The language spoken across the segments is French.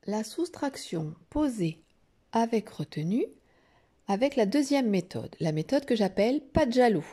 La soustraction posée avec retenue avec la deuxième méthode, la méthode que j'appelle pas de jaloux.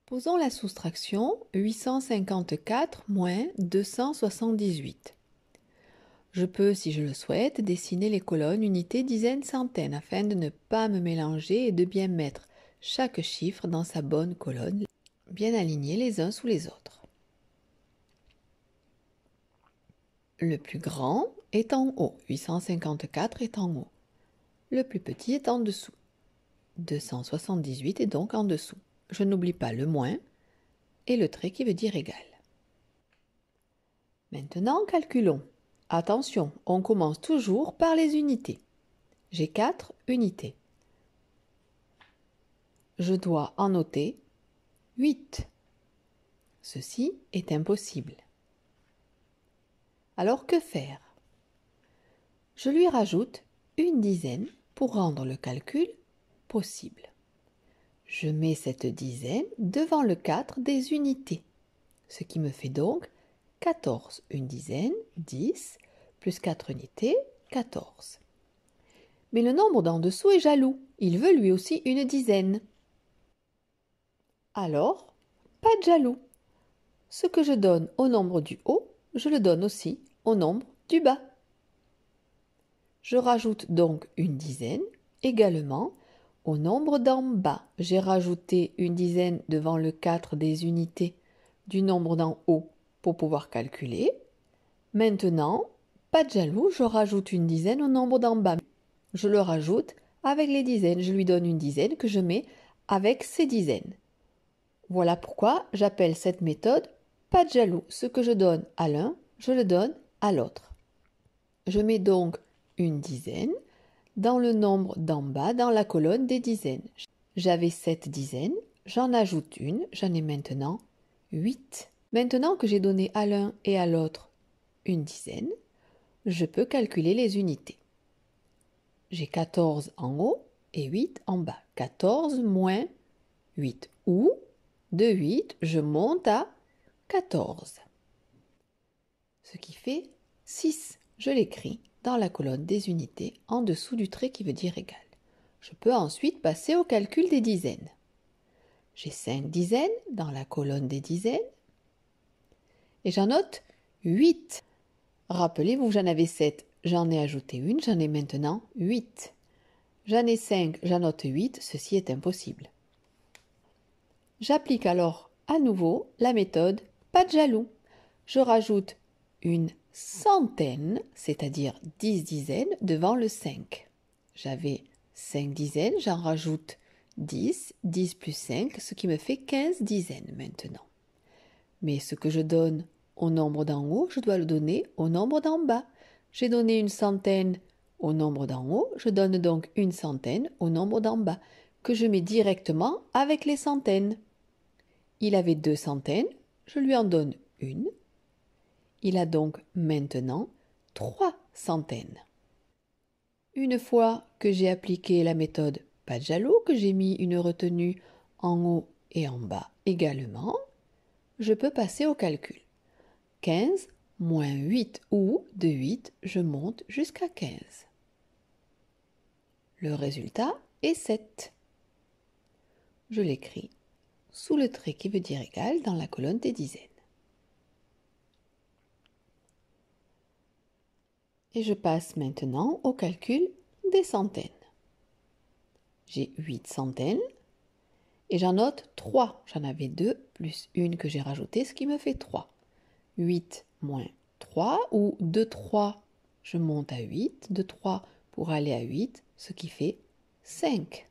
Posons la soustraction 854 moins 278. Je peux, si je le souhaite, dessiner les colonnes unités, dizaines, centaines afin de ne pas me mélanger et de bien mettre chaque chiffre dans sa bonne colonne, bien alignés les uns sous les autres. Le plus grand est en haut, 854 est en haut. Le plus petit est en dessous. 278 est donc en dessous. Je n'oublie pas le moins et le trait qui veut dire égal. Maintenant, calculons. Attention, on commence toujours par les unités. J'ai 4 unités. Je dois en noter 8. Ceci est impossible. Alors que faire? Je lui rajoute une dizaine pour rendre le calcul possible. Je mets cette dizaine devant le 4 des unités, ce qui me fait donc 14. Une dizaine, 10, plus 4 unités, 14. Mais le nombre d'en dessous est jaloux, il veut lui aussi une dizaine. Alors, pas de jaloux. Ce que je donne au nombre du haut, je le donne aussi au nombre du bas. Je rajoute donc une dizaine également au nombre d'en bas. J'ai rajouté une dizaine devant le 4 des unités du nombre d'en haut pour pouvoir calculer. Maintenant, pas de jaloux, je rajoute une dizaine au nombre d'en bas. Je le rajoute avec les dizaines. Je lui donne une dizaine que je mets avec ces dizaines. Voilà pourquoi j'appelle cette méthode pas de jaloux. Ce que je donne à l'un, je le donne à l'autre. Je mets donc une dizaine dans le nombre d'en bas dans la colonne des dizaines. J'avais 7 dizaines, j'en ajoute une, j'en ai maintenant 8. Maintenant que j'ai donné à l'un et à l'autre une dizaine, je peux calculer les unités. J'ai 14 en haut et 8 en bas. 14 moins 8 ou de 8, je monte à 14. Ce qui fait 6. Je l'écris dans la colonne des unités en dessous du trait qui veut dire égal. Je peux ensuite passer au calcul des dizaines. J'ai 5 dizaines dans la colonne des dizaines et j'en note 8. Rappelez-vous, j'en avais 7, j'en ai ajouté une, j'en ai maintenant 8. J'en ai 5, j'en note 8, ceci est impossible. J'applique alors à nouveau la méthode pas de jaloux. Je rajoute une centaine, c'est-à-dire 10 dizaines, devant le 5. J'avais 5 dizaines, j'en rajoute 10, 10 plus 5, ce qui me fait 15 dizaines maintenant. Mais ce que je donne au nombre d'en haut, je dois le donner au nombre d'en bas. J'ai donné une centaine au nombre d'en haut, je donne donc une centaine au nombre d'en bas, que je mets directement avec les centaines. Il avait 2 centaines, je lui en donne une. Il a donc maintenant 3 centaines. Une fois que j'ai appliqué la méthode pas de jaloux, que j'ai mis une retenue en haut et en bas également, je peux passer au calcul. 15 moins 8 ou de 8, je monte jusqu'à 15. Le résultat est 7. Je l'écris sous le trait qui veut dire égal dans la colonne des dizaines. Et je passe maintenant au calcul des centaines. J'ai 8 centaines et j'en note 3. J'en avais 2 plus une que j'ai rajoutée, ce qui me fait 3. 8 moins 3 ou de 3, je monte à 8. De 3 pour aller à 8, ce qui fait 5.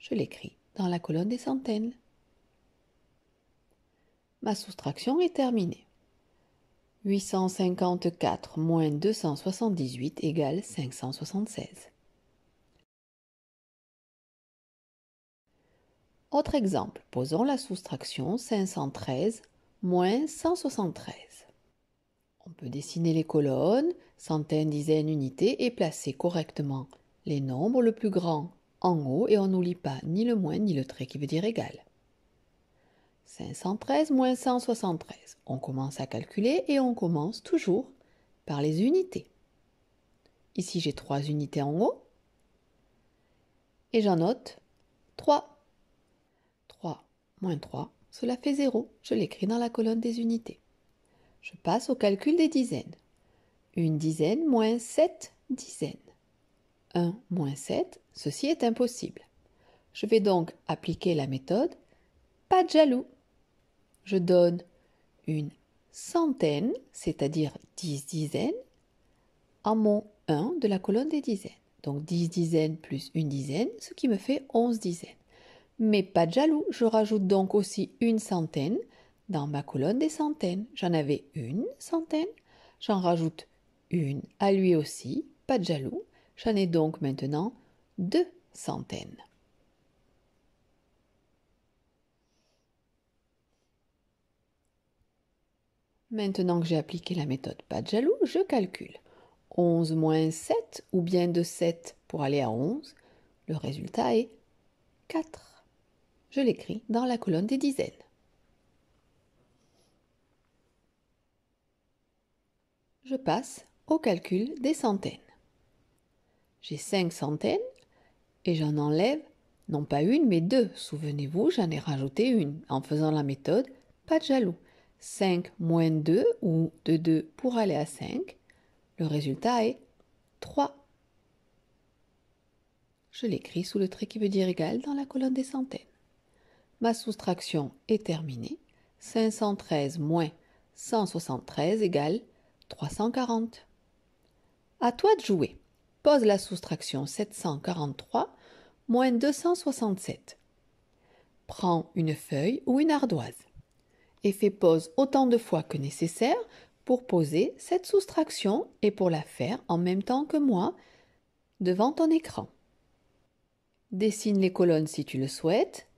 Je l'écris dans la colonne des centaines. Ma soustraction est terminée. 854 moins 278 égale 576. Autre exemple, posons la soustraction 513 moins 173. On peut dessiner les colonnes, centaines, dizaines, unités et placer correctement les nombres, le plus grand en haut et on n'oublie pas ni le moins ni le trait qui veut dire égal. 513 moins 173. On commence à calculer et on commence toujours par les unités. Ici, j'ai 3 unités en haut et j'en note 3. 3 moins 3, cela fait 0. Je l'écris dans la colonne des unités. Je passe au calcul des dizaines. Une dizaine moins 7 dizaines. 1 moins 7, ceci est impossible. Je vais donc appliquer la méthode pas de jaloux. Je donne une centaine, c'est-à-dire 10 dizaines, en mon 1 de la colonne des dizaines. Donc 10 dizaines plus une dizaine, ce qui me fait 11 dizaines. Mais pas de jaloux, je rajoute donc aussi une centaine dans ma colonne des centaines. J'en avais une centaine, j'en rajoute une à lui aussi, pas de jaloux. J'en ai donc maintenant 2 centaines. Maintenant que j'ai appliqué la méthode pas de jaloux, je calcule. 11 moins 7, ou bien de 7 pour aller à 11, le résultat est 4. Je l'écris dans la colonne des dizaines. Je passe au calcul des centaines. J'ai 5 centaines et j'en enlève non pas une mais 2. Souvenez-vous, j'en ai rajouté une en faisant la méthode pas de jaloux. 5 moins 2 ou de 2 pour aller à 5, le résultat est 3. Je l'écris sous le trait qui veut dire égal dans la colonne des centaines. Ma soustraction est terminée. 513 moins 173 égale 340. À toi de jouer. Pose la soustraction 743 moins 267. Prends une feuille ou une ardoise et fais pause autant de fois que nécessaire pour poser cette soustraction et pour la faire en même temps que moi devant ton écran. Dessine les colonnes si tu le souhaites.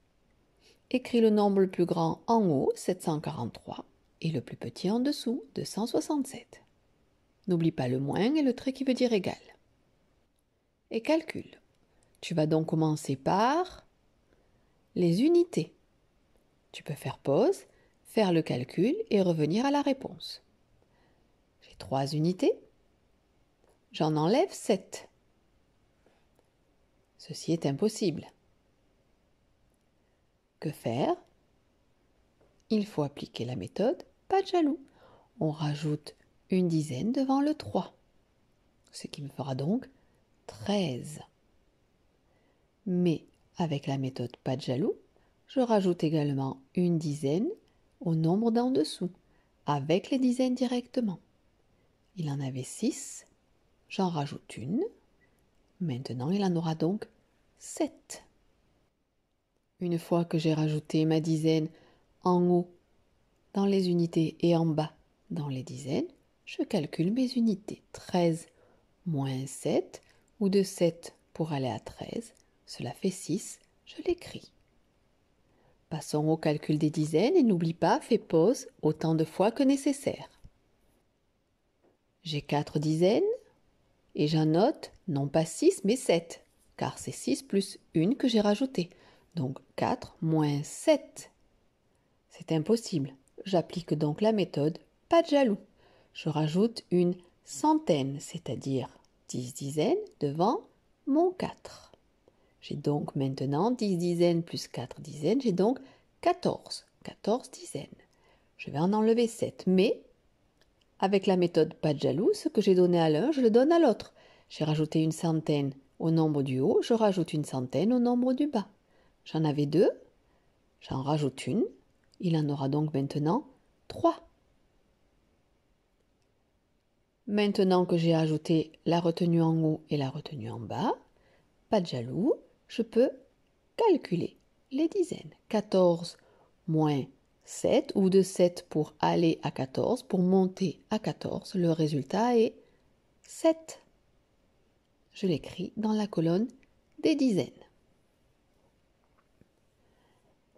Écris le nombre le plus grand en haut, 743, et le plus petit en dessous, 267. N'oublie pas le moins et le trait qui veut dire égal. Et calcule. Tu vas donc commencer par les unités. Tu peux faire pause, faire le calcul et revenir à la réponse. J'ai 3 unités. J'en enlève 7. Ceci est impossible. Que faire? Il faut appliquer la méthode pas de jaloux. On rajoute une dizaine devant le 3, ce qui me fera donc 13. Mais avec la méthode pas de jaloux, je rajoute également une dizaine au nombre d'en dessous, avec les dizaines directement. Il en avait 6, j'en rajoute une. Maintenant, il en aura donc 7. Une fois que j'ai rajouté ma dizaine en haut dans les unités et en bas dans les dizaines, je calcule mes unités. 13 moins 7, ou de 7 pour aller à 13, cela fait 6, je l'écris. Passons au calcul des dizaines et n'oublie pas, fais pause autant de fois que nécessaire. J'ai 4 dizaines et j'en note non pas 6 mais 7, car c'est 6 plus 1 que j'ai rajouté. Donc 4 moins 7. C'est impossible. J'applique donc la méthode pas de jaloux. Je rajoute une centaine, c'est-à-dire 10 dizaines devant mon 4. J'ai donc maintenant 10 dizaines plus 4 dizaines, j'ai donc 14. 14 dizaines. Je vais en enlever 7, mais avec la méthode pas de jaloux, ce que j'ai donné à l'un, je le donne à l'autre. J'ai rajouté une centaine au nombre du haut, je rajoute une centaine au nombre du bas. J'en avais 2, j'en rajoute une, il en aura donc maintenant 3. Maintenant que j'ai ajouté la retenue en haut et la retenue en bas, pas de jaloux, je peux calculer les dizaines. 14 moins 7, ou de 7 pour aller à 14, pour monter à 14, le résultat est 7. Je l'écris dans la colonne des dizaines.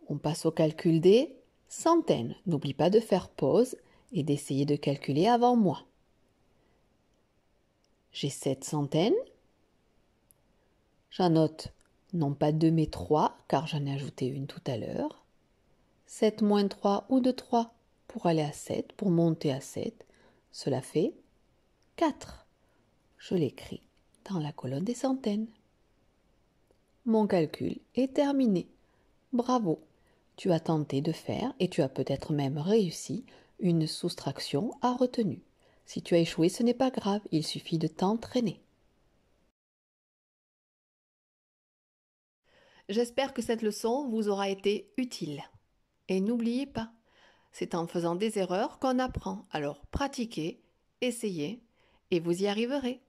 On passe au calcul des centaines. N'oublie pas de faire pause et d'essayer de calculer avant moi. J'ai 7 centaines. J'en note non pas 2 mais 3, car j'en ai ajouté une tout à l'heure. 7 moins 3 ou de 3 pour aller à 7, pour monter à 7. Cela fait 4. Je l'écris dans la colonne des centaines. Mon calcul est terminé. Bravo, tu as tenté de faire et tu as peut-être même réussi une soustraction à retenue. Si tu as échoué, ce n'est pas grave, il suffit de t'entraîner. J'espère que cette leçon vous aura été utile. Et n'oubliez pas, c'est en faisant des erreurs qu'on apprend. Alors pratiquez, essayez et vous y arriverez.